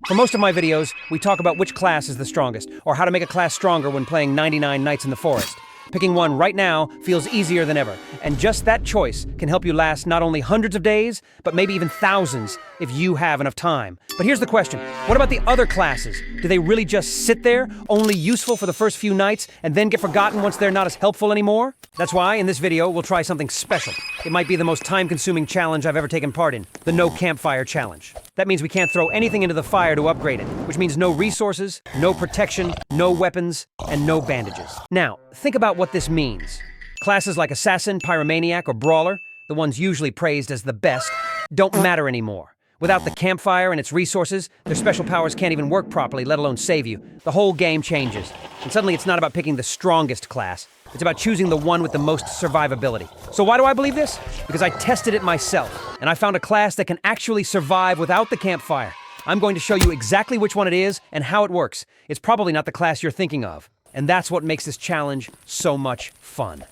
For most of my videos, we talk about which class is the strongest, or how to make a class stronger when playing 99 Nights in the Forest. Picking one right now feels easier than ever, and just that choice can help you last not only hundreds of days, but maybe even thousands if you have enough time. But here's the question, what about the other classes? Do they really just sit there, only useful for the first few nights, and then get forgotten once they're not as helpful anymore? That's why, in this video, we'll try something special. It might be the most time-consuming challenge I've ever taken part in, the No Campfire Challenge. That means we can't throw anything into the fire to upgrade it, which means no resources, no protection, no weapons, and no bandages. Now, think about what this means. Classes like Assassin, Pyromaniac, or Brawler, the ones usually praised as the best, don't matter anymore. Without the campfire and its resources, their special powers can't even work properly, let alone save you. The whole game changes. And suddenly it's not about picking the strongest class. It's about choosing the one with the most survivability. So why do I believe this? Because I tested it myself, and I found a class that can actually survive without the campfire. I'm going to show you exactly which one it is and how it works. It's probably not the class you're thinking of. And that's what makes this challenge so much fun.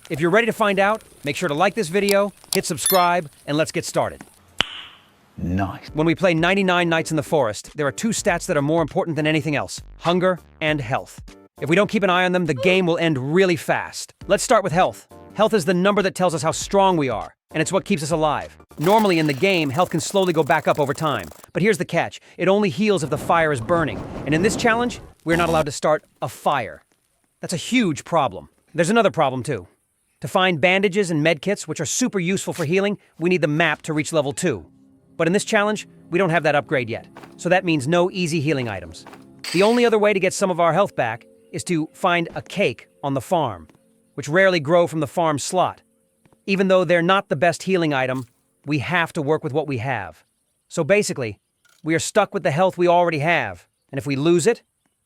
If you're ready to find out, make sure to like this video, hit subscribe, and let's get started. Nice. When we play 99 Nights in the Forest, there are two stats that are more important than anything else: hunger and health. If we don't keep an eye on them, the game will end really fast. Let's start with health. Health is the number that tells us how strong we are, and it's what keeps us alive. Normally in the game, health can slowly go back up over time. But here's the catch. It only heals if the fire is burning. And in this challenge, we're not allowed to start a fire. That's a huge problem. There's another problem too. To find bandages and medkits, which are super useful for healing, we need the map to reach level 2. But in this challenge, we don't have that upgrade yet. So that means no easy healing items. The only other way to get some of our health back is to find a cake on the farm, which rarely grow from the farm slot. Even though they're not the best healing item, we have to work with what we have. So basically, we are stuck with the health we already have, and if we lose it,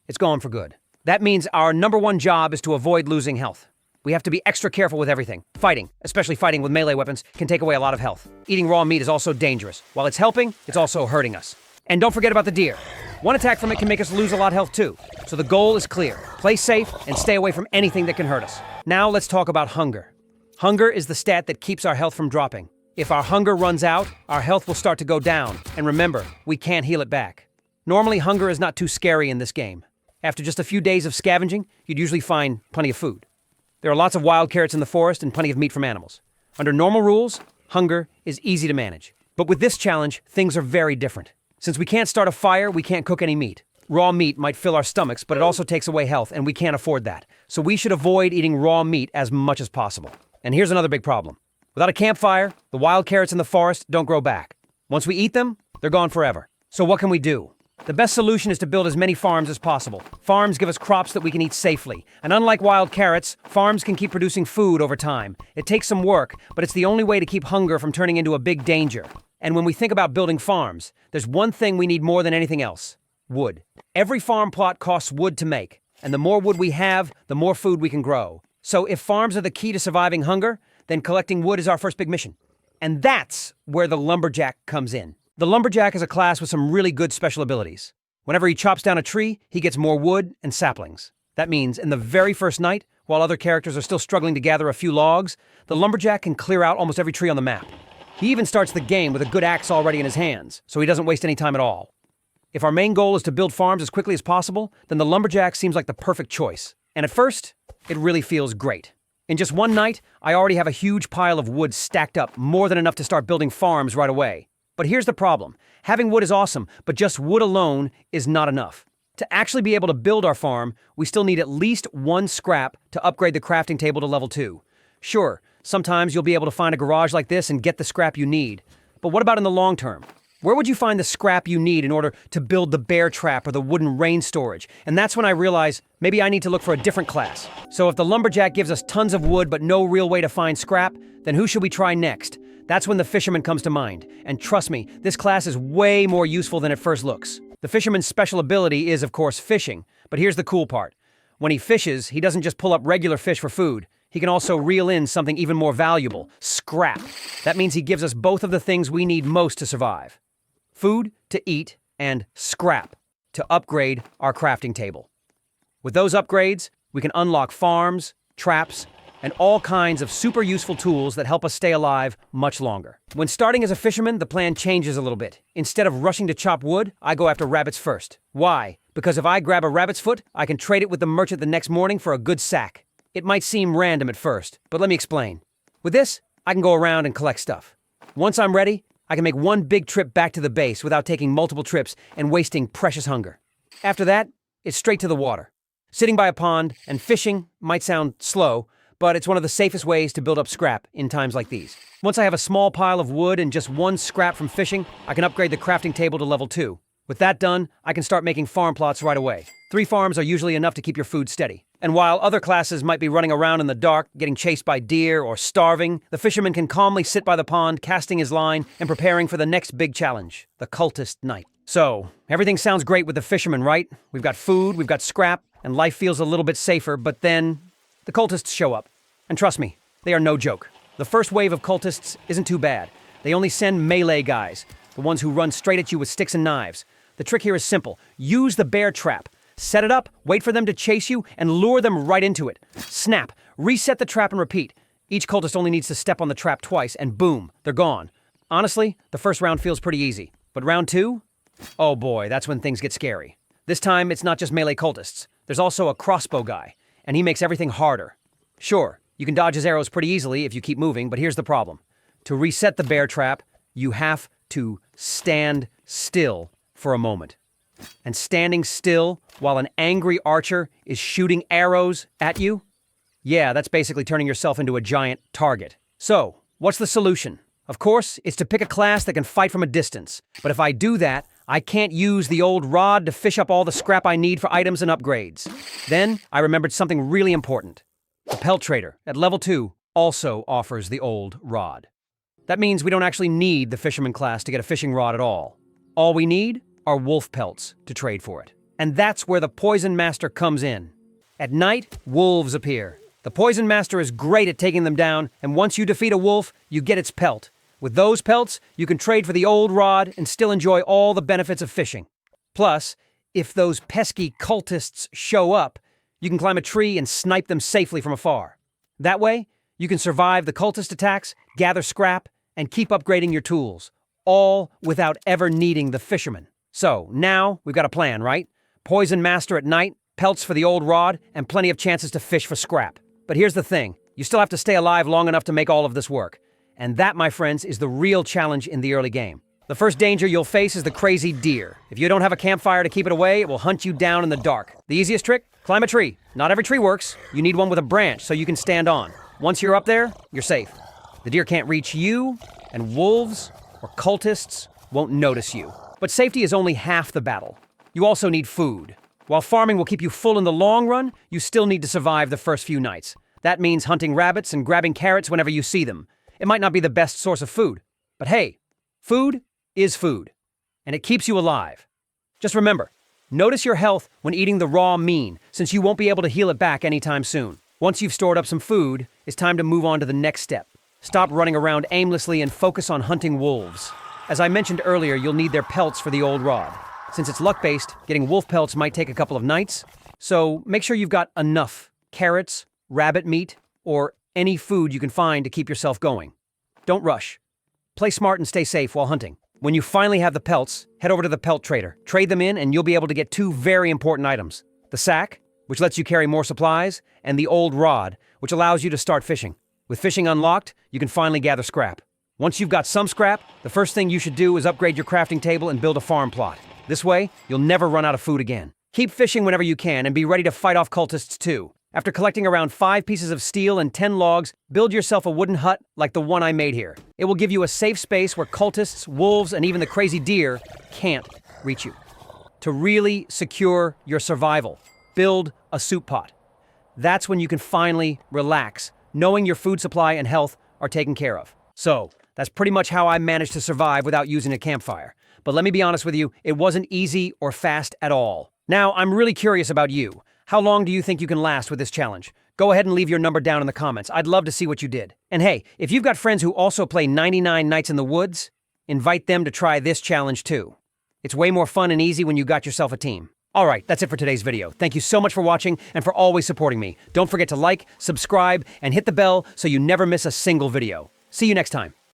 it's gone for good. That means our number one job is to avoid losing health. We have to be extra careful with everything. Fighting, especially fighting with melee weapons, can take away a lot of health. Eating raw meat is also dangerous. While it's helping, it's also hurting us. And don't forget about the deer. One attack from it can make us lose a lot of health too. So the goal is clear. Play safe and stay away from anything that can hurt us. Now let's talk about hunger. Hunger is the stat that keeps our health from dropping. If our hunger runs out, our health will start to go down. And remember, we can't heal it back. Normally, hunger is not too scary in this game. After just a few days of scavenging, you'd usually find plenty of food. There are lots of wild carrots in the forest and plenty of meat from animals. Under normal rules, hunger is easy to manage. But with this challenge, things are very different. Since we can't start a fire, we can't cook any meat. Raw meat might fill our stomachs, but it also takes away health, and we can't afford that. So we should avoid eating raw meat as much as possible. And here's another big problem. Without a campfire, the wild carrots in the forest don't grow back. Once we eat them, they're gone forever. So what can we do? The best solution is to build as many farms as possible. Farms give us crops that we can eat safely. And unlike wild carrots, farms can keep producing food over time. It takes some work, but it's the only way to keep hunger from turning into a big danger. And when we think about building farms, there's one thing we need more than anything else: wood. Every farm plot costs wood to make, and the more wood we have, the more food we can grow. So if farms are the key to surviving hunger, then collecting wood is our first big mission. And that's where the Lumberjack comes in. The Lumberjack is a class with some really good special abilities. Whenever he chops down a tree, he gets more wood and saplings. That means in the very first night, while other characters are still struggling to gather a few logs, the Lumberjack can clear out almost every tree on the map. He even starts the game with a good axe already in his hands, so he doesn't waste any time at all. If our main goal is to build farms as quickly as possible, then the Lumberjack seems like the perfect choice. And at first, it really feels great. In just one night, I already have a huge pile of wood stacked up, more than enough to start building farms right away. But here's the problem. Having wood is awesome, but just wood alone is not enough. To actually be able to build our farm, we still need at least one scrap to upgrade the crafting table to level 2. Sure, sometimes you'll be able to find a garage like this and get the scrap you need. But what about in the long term? Where would you find the scrap you need in order to build the bear trap or the wooden rain storage? And that's when I realize maybe I need to look for a different class. So if the Lumberjack gives us tons of wood but no real way to find scrap, then who should we try next? That's when the Fisherman comes to mind. And trust me, this class is way more useful than it first looks. The Fisherman's special ability is, of course, fishing. But here's the cool part. When he fishes, he doesn't just pull up regular fish for food. He can also reel in something even more valuable: scrap. That means he gives us both of the things we need most to survive: food to eat and scrap to upgrade our crafting table. With those upgrades, we can unlock farms, traps, and all kinds of super useful tools that help us stay alive much longer. When starting as a fisherman, the plan changes a little bit. Instead of rushing to chop wood, I go after rabbits first. Why? Because if I grab a rabbit's foot, I can trade it with the merchant the next morning for a good sack. It might seem random at first, but let me explain. With this, I can go around and collect stuff. Once I'm ready, I can make one big trip back to the base without taking multiple trips and wasting precious hunger. After that, it's straight to the water. Sitting by a pond and fishing might sound slow, but it's one of the safest ways to build up scrap in times like these. Once I have a small pile of wood and just one scrap from fishing, I can upgrade the crafting table to level 2. With that done, I can start making farm plots right away. 3 farms are usually enough to keep your food steady. And while other classes might be running around in the dark, getting chased by deer or starving, the fisherman can calmly sit by the pond, casting his line and preparing for the next big challenge, the Cultist Knight. So, everything sounds great with the fisherman, right? We've got food, we've got scrap, and life feels a little bit safer, but then the cultists show up. And trust me, they are no joke. The first wave of cultists isn't too bad. They only send melee guys, the ones who run straight at you with sticks and knives. The trick here is simple. Use the bear trap. Set it up, wait for them to chase you, and lure them right into it. Snap, reset the trap and repeat. Each cultist only needs to step on the trap twice, and boom, they're gone. Honestly, the first round feels pretty easy. But round 2? Oh boy, that's when things get scary. This time, it's not just melee cultists. There's also a crossbow guy, and he makes everything harder. Sure, you can dodge his arrows pretty easily if you keep moving, but here's the problem. To reset the bear trap, you have to stand still for a moment. And standing still while an angry archer is shooting arrows at you? Yeah, that's basically turning yourself into a giant target. So, what's the solution? Of course, it's to pick a class that can fight from a distance. But if I do that, I can't use the old rod to fish up all the scrap I need for items and upgrades. Then, I remembered something really important. The pelt trader, at level 2, also offers the old rod. That means we don't actually need the fisherman class to get a fishing rod at all. All we need are wolf pelts to trade for it. And that's where the Poison Master comes in. At night, wolves appear. The Poison Master is great at taking them down, and once you defeat a wolf, you get its pelt. With those pelts, you can trade for the old rod and still enjoy all the benefits of fishing. Plus, if those pesky cultists show up, you can climb a tree and snipe them safely from afar. That way, you can survive the cultist attacks, gather scrap, and keep upgrading your tools, all without ever needing the fisherman. So, now we've got a plan, right? Poison Master at night, pelts for the old rod, and plenty of chances to fish for scrap. But here's the thing, you still have to stay alive long enough to make all of this work. And that, my friends, is the real challenge in the early game. The first danger you'll face is the crazy deer. If you don't have a campfire to keep it away, it will hunt you down in the dark. The easiest trick? Climb a tree. Not every tree works. You need one with a branch so you can stand on. Once you're up there, you're safe. The deer can't reach you, and wolves or cultists won't notice you. But safety is only half the battle. You also need food. While farming will keep you full in the long run, you still need to survive the first few nights. That means hunting rabbits and grabbing carrots whenever you see them. It might not be the best source of food, but hey, food is food, and it keeps you alive. Just remember, notice your health when eating the raw meat, since you won't be able to heal it back anytime soon. Once you've stored up some food, it's time to move on to the next step. Stop running around aimlessly and focus on hunting wolves. As I mentioned earlier, you'll need their pelts for the old rod. Since it's luck-based, getting wolf pelts might take a couple of nights, so make sure you've got enough carrots, rabbit meat, or any food you can find to keep yourself going. Don't rush. Play smart and stay safe while hunting. When you finally have the pelts, head over to the pelt trader. Trade them in and you'll be able to get 2 very important items. The sack, which lets you carry more supplies, and the old rod, which allows you to start fishing. With fishing unlocked, you can finally gather scrap. Once you've got some scrap, the first thing you should do is upgrade your crafting table and build a farm plot. This way, you'll never run out of food again. Keep fishing whenever you can and be ready to fight off cultists too. After collecting around 5 pieces of steel and 10 logs, build yourself a wooden hut like the one I made here. It will give you a safe space where cultists, wolves, and even the crazy deer can't reach you. To really secure your survival, build a soup pot. That's when you can finally relax, knowing your food supply and health are taken care of. So, that's pretty much how I managed to survive without using a campfire. But let me be honest with you, it wasn't easy or fast at all. Now, I'm really curious about you. How long do you think you can last with this challenge? Go ahead and leave your number down in the comments. I'd love to see what you did. And hey, if you've got friends who also play 99 Nights in the Woods, invite them to try this challenge too. It's way more fun and easy when you got yourself a team. Alright, that's it for today's video. Thank you so much for watching and for always supporting me. Don't forget to like, subscribe, and hit the bell so you never miss a single video. See you next time.